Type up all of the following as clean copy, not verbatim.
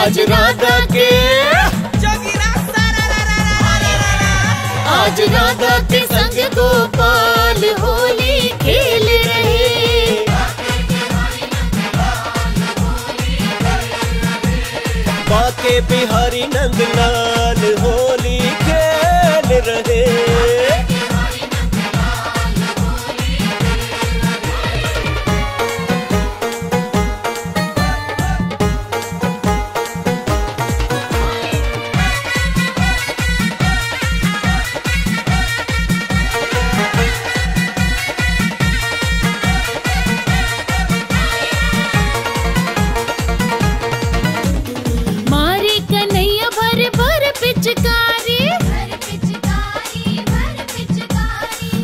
आज राधा के आज राधा के संग गोपाल होली खेल रहे। बाके बिहारी नंदलाल होली खेल रहे।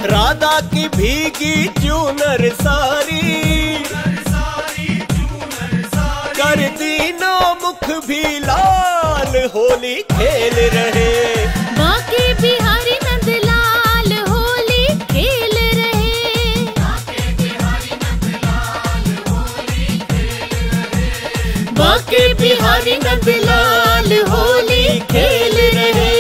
राधा की भीगी चूनर सारी कर तीनों मुख भी लाल होली खेल रहे। बाके बिहारी नंदलाल होली खेल रहे। बाके बिहारी नंदलाल होली खेल रहे।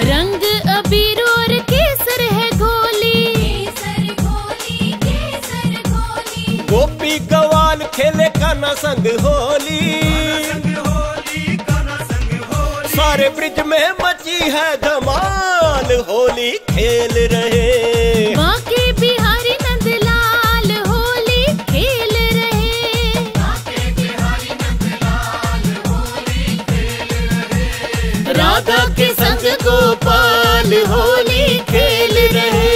रंग अबीर और केसर है घोली, केसर घोली। गोपी गवाल खेले कान्हा संग होली, सारे ब्रिज में मची है धमाल होली खेल रहे। बाके बिहारी नंदलाल होली खेल रहे। राधा के संग गोपाल होली खेल रहे।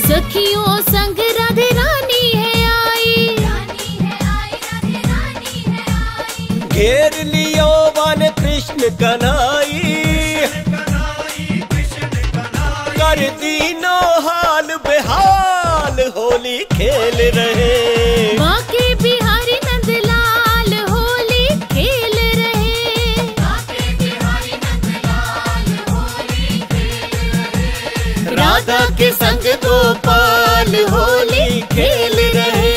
सखियों संग राधे रानी है आई, घेर लियो वन कृष्ण कन्हाई, कर तीनों हाल बेहाल होली खेल रहे। बाके बिहारी नंदलाल होली खेल रहे। राधा के संग गोपाल होली खेल रहे।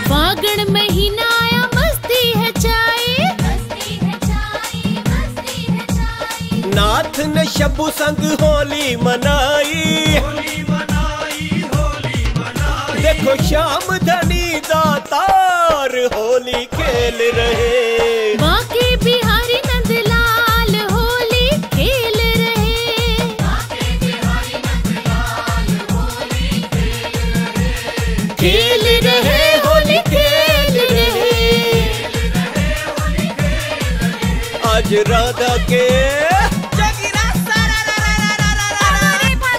फागुन महीना आया मस्ती है चाय, नाथ ने शब्बू संग होली मनाई, देखो श्याम धनी दातार होली खेल रहे। बाके बिहारी नंदलाल होली खेल रहे। खेल रहे होली खेल रहे। आज राधा के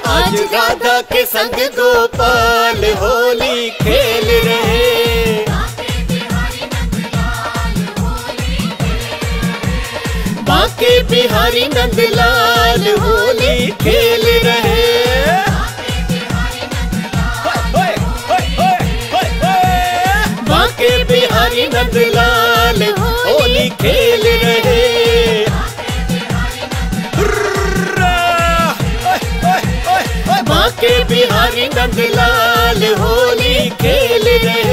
आज राधा के संग गोपाल होली खेल रहे। बाके बिहारी नंदलाल होली खेल रहे। बाके बिहारी नंदलाल होली खेल रहे। बाके बिहारी नंदलाल होली खेल रहे।